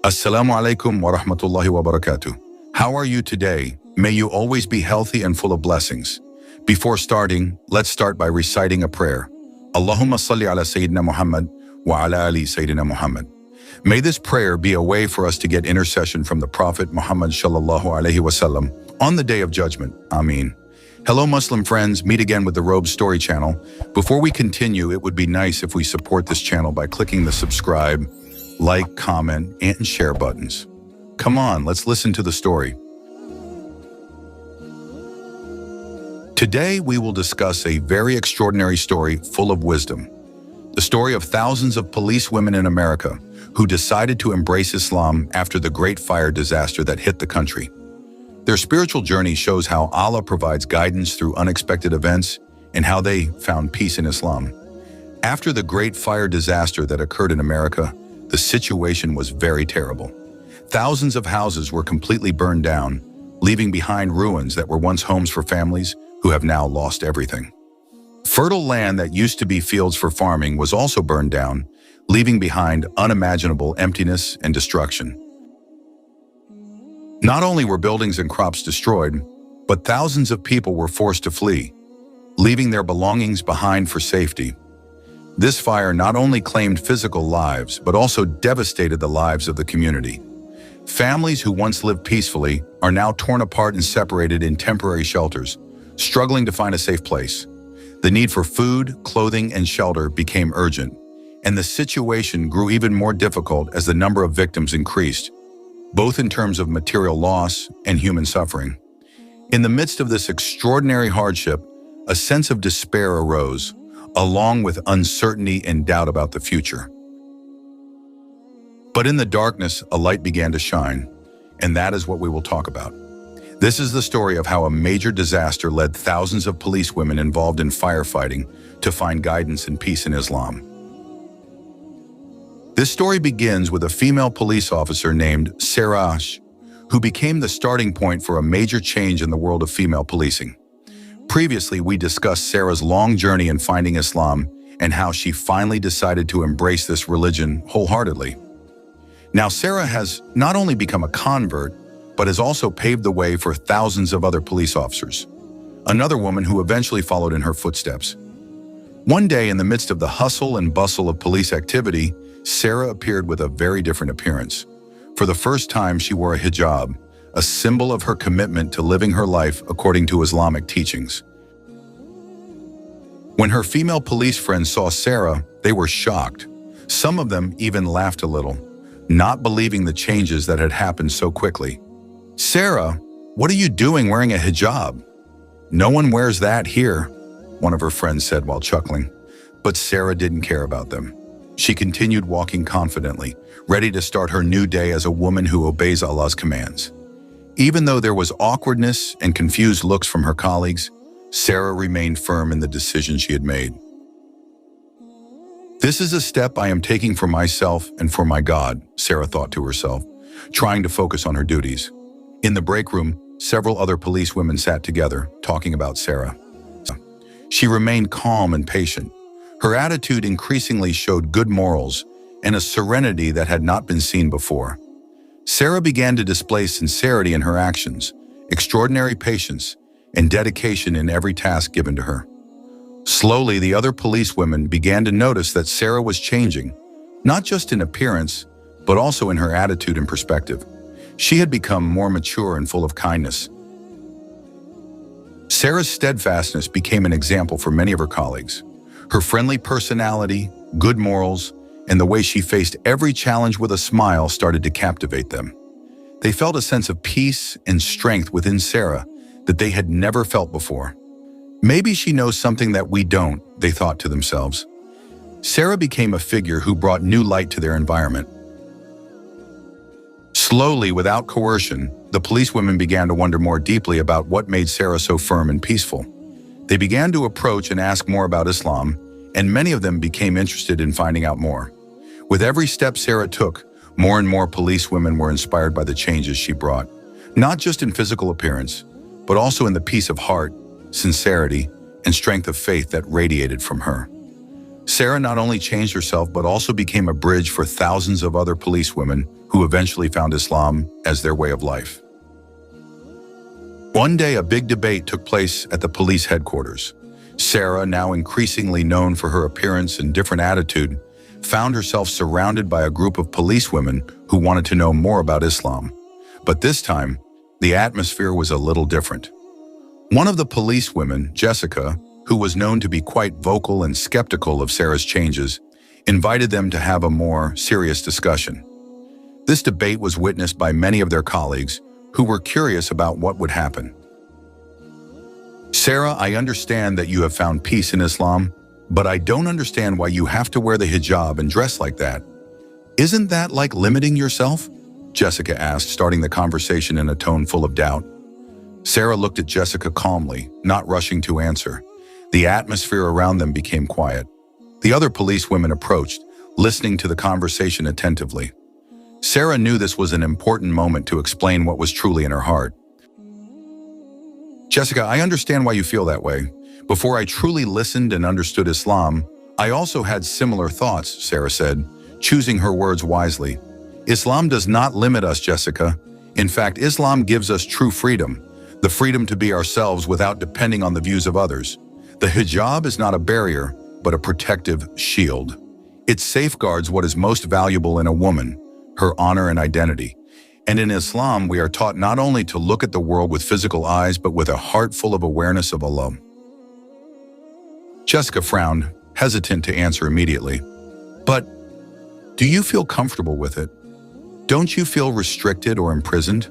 Assalamu alaikum wa rahmatullahi wa barakatuh. How are you today? May you always be healthy and full of blessings. Before starting, let's start by reciting a prayer. Allahumma salli ala Sayyidina Muhammad wa ala ali Sayyidina Muhammad. May this prayer be a way for us to get intercession from the Prophet Muhammad sallallahu alaihi wasallam on the Day of Judgment. Ameen. Hello Muslim friends, meet again with the Robe Story channel. Before we continue, it would be nice if we support this channel by clicking the subscribe, like, comment, and share buttons. Come on, let's listen to the story. Today, we will discuss a very extraordinary story full of wisdom. The story of thousands of police women in America who decided to embrace Islam after the Great Fire disaster that hit the country. Their spiritual journey shows how Allah provides guidance through unexpected events and how they found peace in Islam. After the Great Fire disaster that occurred in America, the situation was very terrible. Thousands of houses were completely burned down, leaving behind ruins that were once homes for families who have now lost everything. Fertile land that used to be fields for farming was also burned down, leaving behind unimaginable emptiness and destruction. Not only were buildings and crops destroyed, but thousands of people were forced to flee, leaving their belongings behind for safety. This fire not only claimed physical lives, but also devastated the lives of the community. Families who once lived peacefully are now torn apart and separated in temporary shelters, struggling to find a safe place. The need for food, clothing, and shelter became urgent, and the situation grew even more difficult as the number of victims increased, both in terms of material loss and human suffering. In the midst of this extraordinary hardship, a sense of despair arose, along with uncertainty and doubt about the future. But in the darkness, a light began to shine, and that is what we will talk about. This is the story of how a major disaster led thousands of police women involved in firefighting to find guidance and peace in Islam. This story begins with a female police officer named Sarah, who became the starting point for a major change in the world of female policing. Previously, we discussed Sarah's long journey in finding Islam and how she finally decided to embrace this religion wholeheartedly. Now, Sarah has not only become a convert, but has also paved the way for thousands of other police officers, another woman who eventually followed in her footsteps. One day, in the midst of the hustle and bustle of police activity, Sarah appeared with a very different appearance. For the first time, she wore a hijab, a symbol of her commitment to living her life according to Islamic teachings. When her female police friends saw Sarah, they were shocked. Some of them even laughed a little, not believing the changes that had happened so quickly. "Sarah, what are you doing wearing a hijab? No one wears that here," one of her friends said while chuckling. But Sarah didn't care about them. She continued walking confidently, ready to start her new day as a woman who obeys Allah's commands. Even though there was awkwardness and confused looks from her colleagues, Sarah remained firm in the decision she had made. "This is a step I am taking for myself and for my God," Sarah thought to herself, trying to focus on her duties. In the break room, several other police women sat together, talking about Sarah. She remained calm and patient. Her attitude increasingly showed good morals and a serenity that had not been seen before. Sarah began to display sincerity in her actions, extraordinary patience, and dedication in every task given to her. Slowly, the other policewomen began to notice that Sarah was changing, not just in appearance, but also in her attitude and perspective. She had become more mature and full of kindness. Sarah's steadfastness became an example for many of her colleagues. Her friendly personality, good morals, and the way she faced every challenge with a smile started to captivate them. They felt a sense of peace and strength within Sarah that they had never felt before. "Maybe she knows something that we don't," they thought to themselves. Sarah became a figure who brought new light to their environment. Slowly, without coercion, the policewomen began to wonder more deeply about what made Sarah so firm and peaceful. They began to approach and ask more about Islam, and many of them became interested in finding out more. With every step Sarah took, more and more policewomen were inspired by the changes she brought, not just in physical appearance, but also in the peace of heart, sincerity, and strength of faith that radiated from her. Sarah not only changed herself but also became a bridge for thousands of other policewomen who eventually found Islam as their way of life. One day, a big debate took place at the police headquarters. Sarah, now increasingly known for her appearance and different attitude, found herself surrounded by a group of policewomen who wanted to know more about Islam. But this time, the atmosphere was a little different. One of the policewomen, Jessica, who was known to be quite vocal and skeptical of Sarah's changes, invited them to have a more serious discussion. This debate was witnessed by many of their colleagues who were curious about what would happen. "Sarah, I understand that you have found peace in Islam, but I don't understand why you have to wear the hijab and dress like that. Isn't that like limiting yourself?" Jessica asked, starting the conversation in a tone full of doubt. Sarah looked at Jessica calmly, not rushing to answer. The atmosphere around them became quiet. The other policewomen approached, listening to the conversation attentively. Sarah knew this was an important moment to explain what was truly in her heart. "Jessica, I understand why you feel that way. Before I truly listened and understood Islam, I also had similar thoughts," Sarah said, choosing her words wisely. "Islam does not limit us, Jessica. In fact, Islam gives us true freedom, the freedom to be ourselves without depending on the views of others. The hijab is not a barrier, but a protective shield. It safeguards what is most valuable in a woman, her honor and identity. And in Islam, we are taught not only to look at the world with physical eyes, but with a heart full of awareness of Allah." Jessica frowned, hesitant to answer immediately. "But do you feel comfortable with it? Don't you feel restricted or imprisoned?"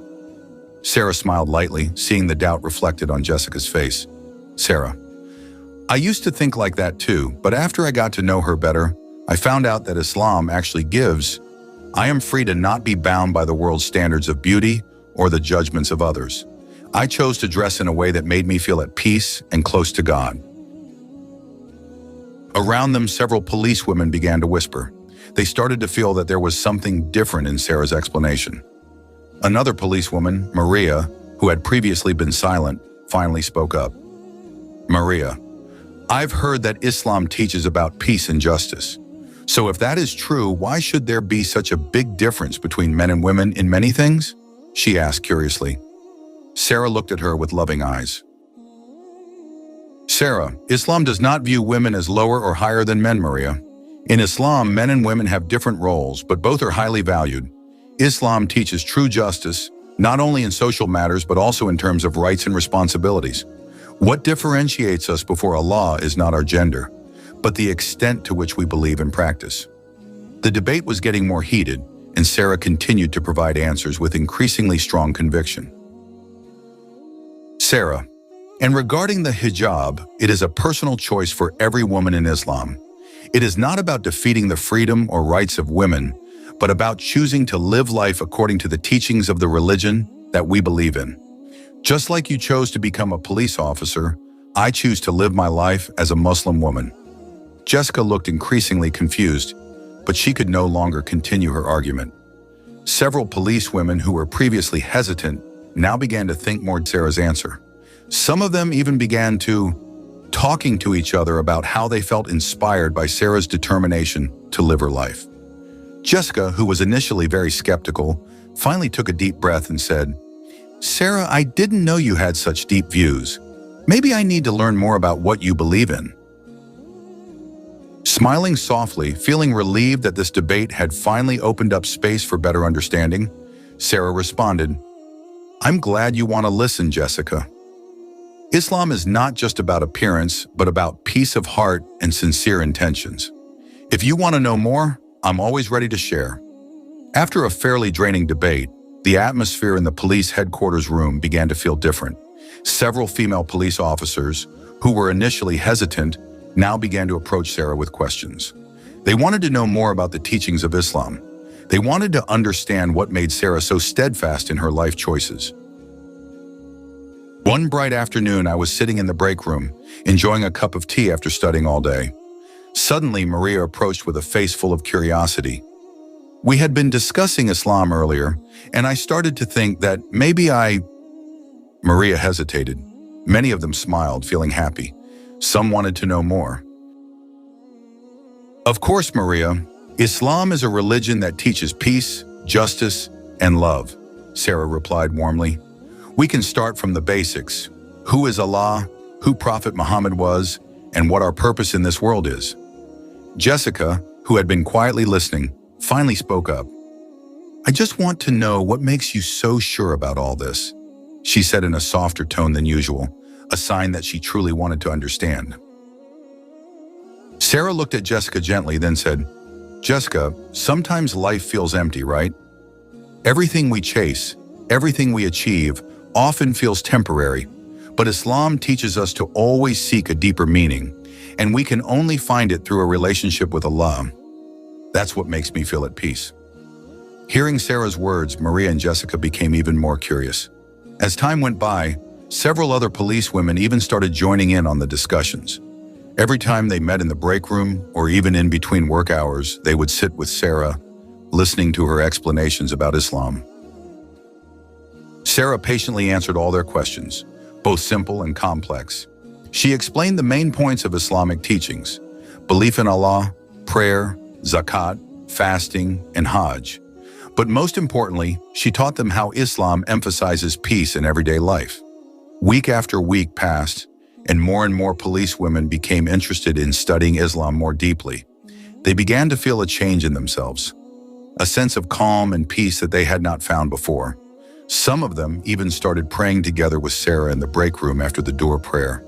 Sarah smiled lightly, seeing the doubt reflected on Jessica's face. "Sarah, I used to think like that too, but after I got to know her better, I found out that Islam actually gives. I am free to not be bound by the world's standards of beauty or the judgments of others. I chose to dress in a way that made me feel at peace and close to God." Around them, several policewomen began to whisper. They started to feel that there was something different in Sarah's explanation. Another policewoman, Maria, who had previously been silent, finally spoke up. "Maria, I've heard that Islam teaches about peace and justice. So if that is true, why should there be such a big difference between men and women in many things?" she asked curiously. Sarah looked at her with loving eyes. "Sarah, Islam does not view women as lower or higher than men, Maria. In Islam, men and women have different roles, but both are highly valued. Islam teaches true justice, not only in social matters, but also in terms of rights and responsibilities. What differentiates us before Allah is not our gender, but the extent to which we believe and practice." The debate was getting more heated, and Sarah continued to provide answers with increasingly strong conviction. "Sarah, and regarding the hijab, it is a personal choice for every woman in Islam. It is not about defeating the freedom or rights of women, but about choosing to live life according to the teachings of the religion that we believe in. Just like you chose to become a police officer, I choose to live my life as a Muslim woman." Jessica looked increasingly confused, but she could no longer continue her argument. Several policewomen who were previously hesitant now began to think more of Sarah's answer. Some of them even began talking to each other about how they felt inspired by Sarah's determination to live her life. Jessica, who was initially very skeptical, finally took a deep breath and said, "Sarah, I didn't know you had such deep views. Maybe I need to learn more about what you believe in." Smiling softly, feeling relieved that this debate had finally opened up space for better understanding, Sarah responded, "I'm glad you want to listen, Jessica. Islam is not just about appearance, but about peace of heart and sincere intentions. If you want to know more, I'm always ready to share." After a fairly draining debate, the atmosphere in the police headquarters room began to feel different. Several female police officers, who were initially hesitant, now began to approach Sarah with questions. They wanted to know more about the teachings of Islam. They wanted to understand what made Sarah so steadfast in her life choices. One bright afternoon, I was sitting in the break room, enjoying a cup of tea after studying all day. Suddenly, Maria approached with a face full of curiosity. We had been discussing Islam earlier, and I started to think that maybe Maria hesitated. Many of them smiled, feeling happy. Some wanted to know more. Of course, Maria, Islam is a religion that teaches peace, justice, and love, Sarah replied warmly. We can start from the basics. Who is Allah, who Prophet Muhammad was, and what our purpose in this world is. Jessica, who had been quietly listening, finally spoke up. I just want to know what makes you so sure about all this, she said in a softer tone than usual, a sign that she truly wanted to understand. Sarah looked at Jessica gently, then said, Jessica, sometimes life feels empty, right? Everything we chase, everything we achieve, often feels temporary, but Islam teaches us to always seek a deeper meaning, and we can only find it through a relationship with Allah. That's what makes me feel at peace. Hearing Sarah's words, Maria and Jessica became even more curious. As time went by, several other policewomen even started joining in on the discussions. Every time they met in the break room, or even in between work hours, they would sit with Sarah, listening to her explanations about Islam. Sarah patiently answered all their questions, both simple and complex. She explained the main points of Islamic teachings: belief in Allah, prayer, zakat, fasting, and Hajj. But most importantly, she taught them how Islam emphasizes peace in everyday life. Week after week passed, and more policewomen became interested in studying Islam more deeply. They began to feel a change in themselves, a sense of calm and peace that they had not found before. Some of them even started praying together with Sarah in the break room after the door prayer.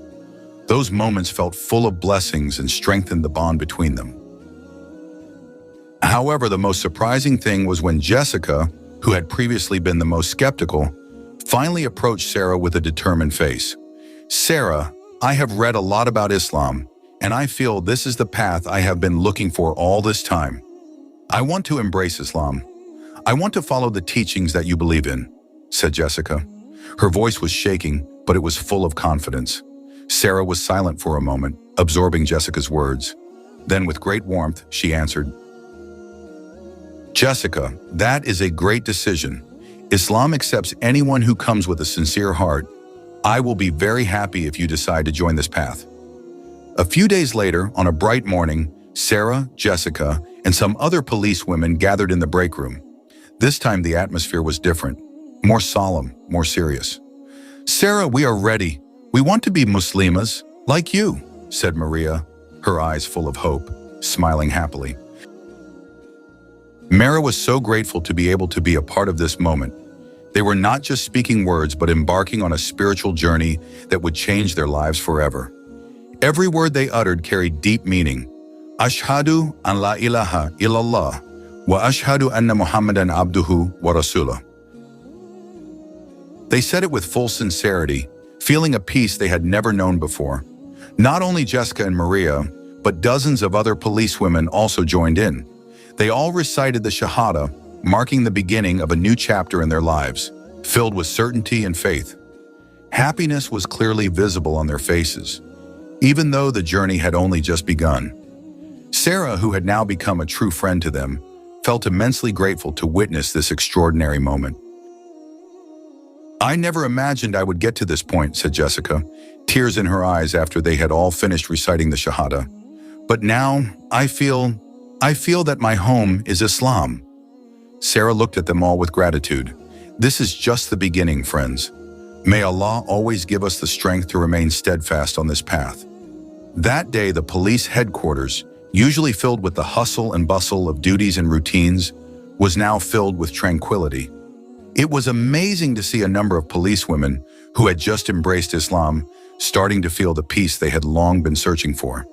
Those moments felt full of blessings and strengthened the bond between them. However, the most surprising thing was when Jessica, who had previously been the most skeptical, finally approached Sarah with a determined face. Sarah, I have read a lot about Islam, and I feel this is the path I have been looking for all this time. I want to embrace Islam. I want to follow the teachings that you believe in, said Jessica. Her voice was shaking, but it was full of confidence. Sarah was silent for a moment, absorbing Jessica's words. Then, with great warmth, she answered, Jessica, that is a great decision. Islam accepts anyone who comes with a sincere heart. I will be very happy if you decide to join this path. A few days later, on a bright morning, Sarah, Jessica, and some other policewomen gathered in the break room. This time the atmosphere was different, more solemn, more serious. Sarah, we are ready. We want to be Muslimas, like you, said Maria, her eyes full of hope, smiling happily. Mara was so grateful to be able to be a part of this moment. They were not just speaking words, but embarking on a spiritual journey that would change their lives forever. Every word they uttered carried deep meaning. Ashhadu an la ilaha illallah wa ashhadu anna Muhammadan abduhu wa rasulah. They said it with full sincerity, feeling a peace they had never known before. Not only Jessica and Maria, but dozens of other policewomen also joined in. They all recited the Shahada, marking the beginning of a new chapter in their lives, filled with certainty and faith. Happiness was clearly visible on their faces, even though the journey had only just begun. Sarah, who had now become a true friend to them, felt immensely grateful to witness this extraordinary moment. I never imagined I would get to this point, said Jessica, tears in her eyes after they had all finished reciting the Shahada. But now, I feel that my home is Islam. Sarah looked at them all with gratitude. This is just the beginning, friends. May Allah always give us the strength to remain steadfast on this path. That day, the police headquarters, usually filled with the hustle and bustle of duties and routines, was now filled with tranquility. It was amazing to see a number of policewomen who had just embraced Islam starting to feel the peace they had long been searching for.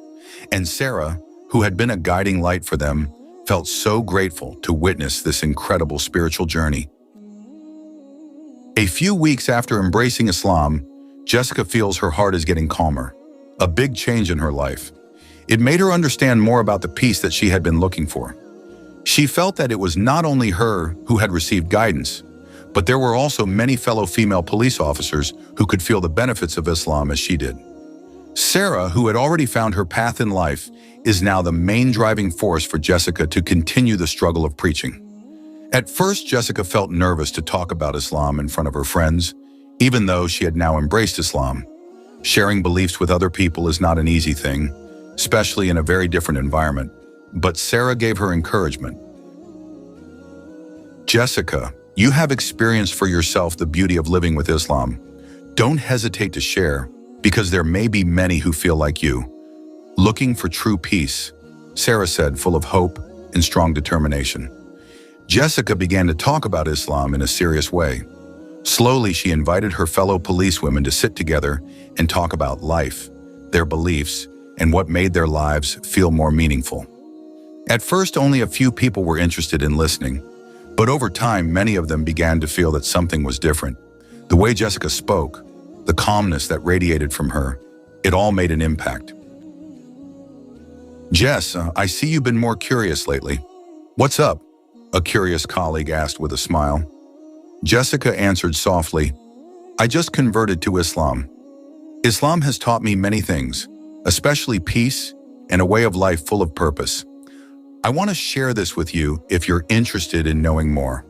And Sarah, who had been a guiding light for them, felt so grateful to witness this incredible spiritual journey. A few weeks after embracing Islam, Jessica feels her heart is getting calmer, a big change in her life. It made her understand more about the peace that she had been looking for. She felt that it was not only her who had received guidance, but there were also many fellow female police officers who could feel the benefits of Islam as she did. Sarah, who had already found her path in life, is now the main driving force for Jessica to continue the struggle of preaching. At first, Jessica felt nervous to talk about Islam in front of her friends, even though she had now embraced Islam. Sharing beliefs with other people is not an easy thing, especially in a very different environment. but Sarah gave her encouragement. Jessica, you have experienced for yourself the beauty of living with Islam. Don't hesitate to share, because there may be many who feel like you, looking for true peace, Sarah said, full of hope and strong determination. Jessica began to talk about Islam in a serious way. Slowly, she invited her fellow policewomen to sit together and talk about life, their beliefs, and what made their lives feel more meaningful. At first, only a few people were interested in listening, but over time, many of them began to feel that something was different. The way Jessica spoke, the calmness that radiated from her, it all made an impact. Jess, I see you've been more curious lately. What's up? A curious colleague asked with a smile. Jessica answered softly, I just converted to Islam. Islam has taught me many things, especially peace and a way of life full of purpose. I want to share this with you if you're interested in knowing more.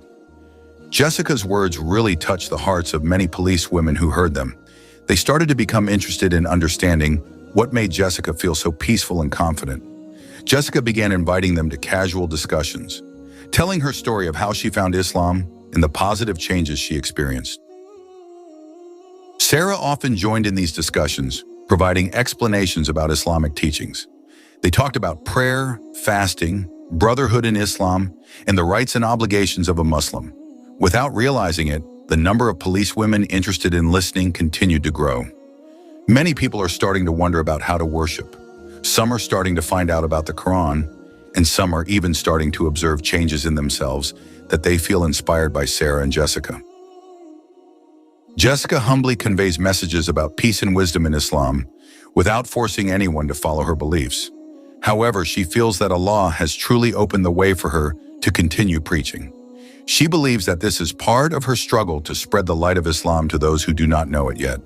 Jessica's words really touched the hearts of many policewomen who heard them. They started to become interested in understanding what made Jessica feel so peaceful and confident. Jessica began inviting them to casual discussions, telling her story of how she found Islam and the positive changes she experienced. Sarah often joined in these discussions, providing explanations about Islamic teachings. They talked about prayer, fasting, brotherhood in Islam, and the rights and obligations of a Muslim. Without realizing it, the number of policewomen interested in listening continued to grow. Many people are starting to wonder about how to worship. Some are starting to find out about the Quran, and some are even starting to observe changes in themselves that they feel inspired by Sarah and Jessica. Jessica humbly conveys messages about peace and wisdom in Islam without forcing anyone to follow her beliefs. However, she feels that Allah has truly opened the way for her to continue preaching. She believes that this is part of her struggle to spread the light of Islam to those who do not know it yet.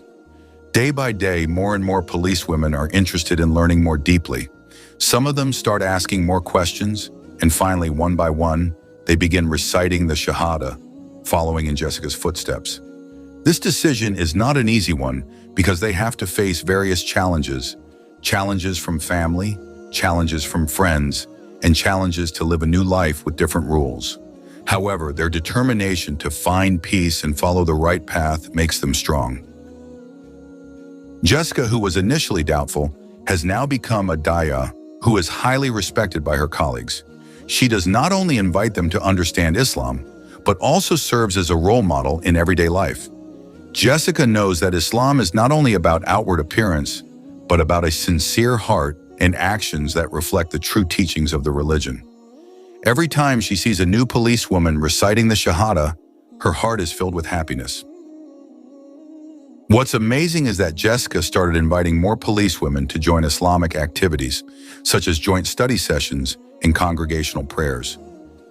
Day by day, more and more policewomen are interested in learning more deeply. Some of them start asking more questions, and finally, one by one, they begin reciting the Shahada, following in Jessica's footsteps. This decision is not an easy one because they have to face various challenges from family, challenges from friends, and challenges to live a new life with different rules. However, their determination to find peace and follow the right path makes them strong. Jessica, who was initially doubtful, has now become a daya who is highly respected by her colleagues. She does not only invite them to understand Islam, but also serves as a role model in everyday life. Jessica knows that Islam is not only about outward appearance, but about a sincere heart and actions that reflect the true teachings of the religion. Every time she sees a new policewoman reciting the Shahada, her heart is filled with happiness. What's amazing is that Jessica started inviting more policewomen to join Islamic activities, such as joint study sessions and congregational prayers.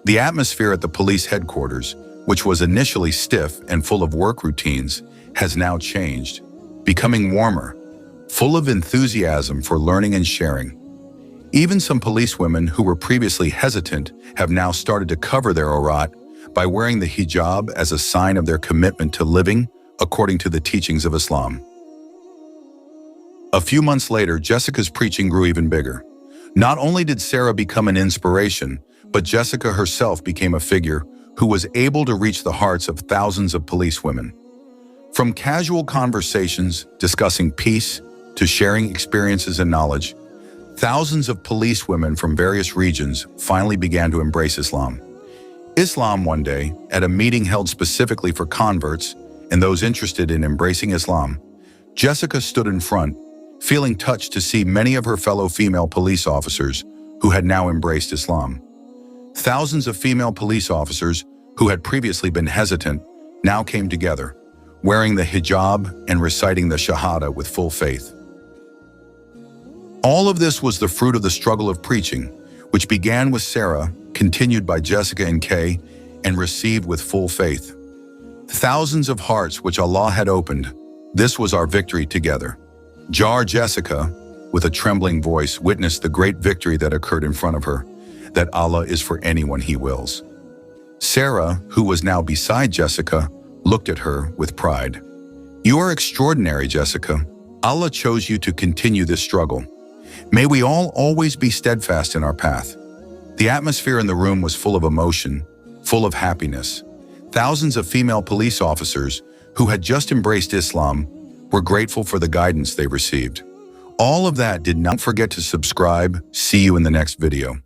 The atmosphere at the police headquarters, which was initially stiff and full of work routines, has now changed, becoming warmer, full of enthusiasm for learning and sharing. Even some policewomen who were previously hesitant have now started to cover their aurat by wearing the hijab as a sign of their commitment to living according to the teachings of Islam. A few months later, Jessica's preaching grew even bigger. Not only did Sarah become an inspiration, but Jessica herself became a figure who was able to reach the hearts of thousands of policewomen. From casual conversations discussing peace to sharing experiences and knowledge, thousands of policewomen from various regions finally began to embrace Islam. One day, at a meeting held specifically for converts and those interested in embracing Islam, Jessica stood in front, feeling touched to see many of her fellow female police officers who had now embraced Islam. Thousands of female police officers who had previously been hesitant now came together, wearing the hijab and reciting the Shahada with full faith. All of this was the fruit of the struggle of preaching, which began with Sarah, continued by Jessica and Kay, and received with full faith. Thousands of hearts which Allah had opened, this was our victory together. Jessica, with a trembling voice, witnessed the great victory that occurred in front of her, that Allah is for anyone He wills. Sarah, who was now beside Jessica, looked at her with pride. You are extraordinary, Jessica. Allah chose you to continue this struggle. May we all always be steadfast in our path. The atmosphere in the room was full of emotion, full of happiness. Thousands of female police officers who had just embraced Islam were grateful for the guidance they received. All of that did not forget to subscribe. See you in the next video.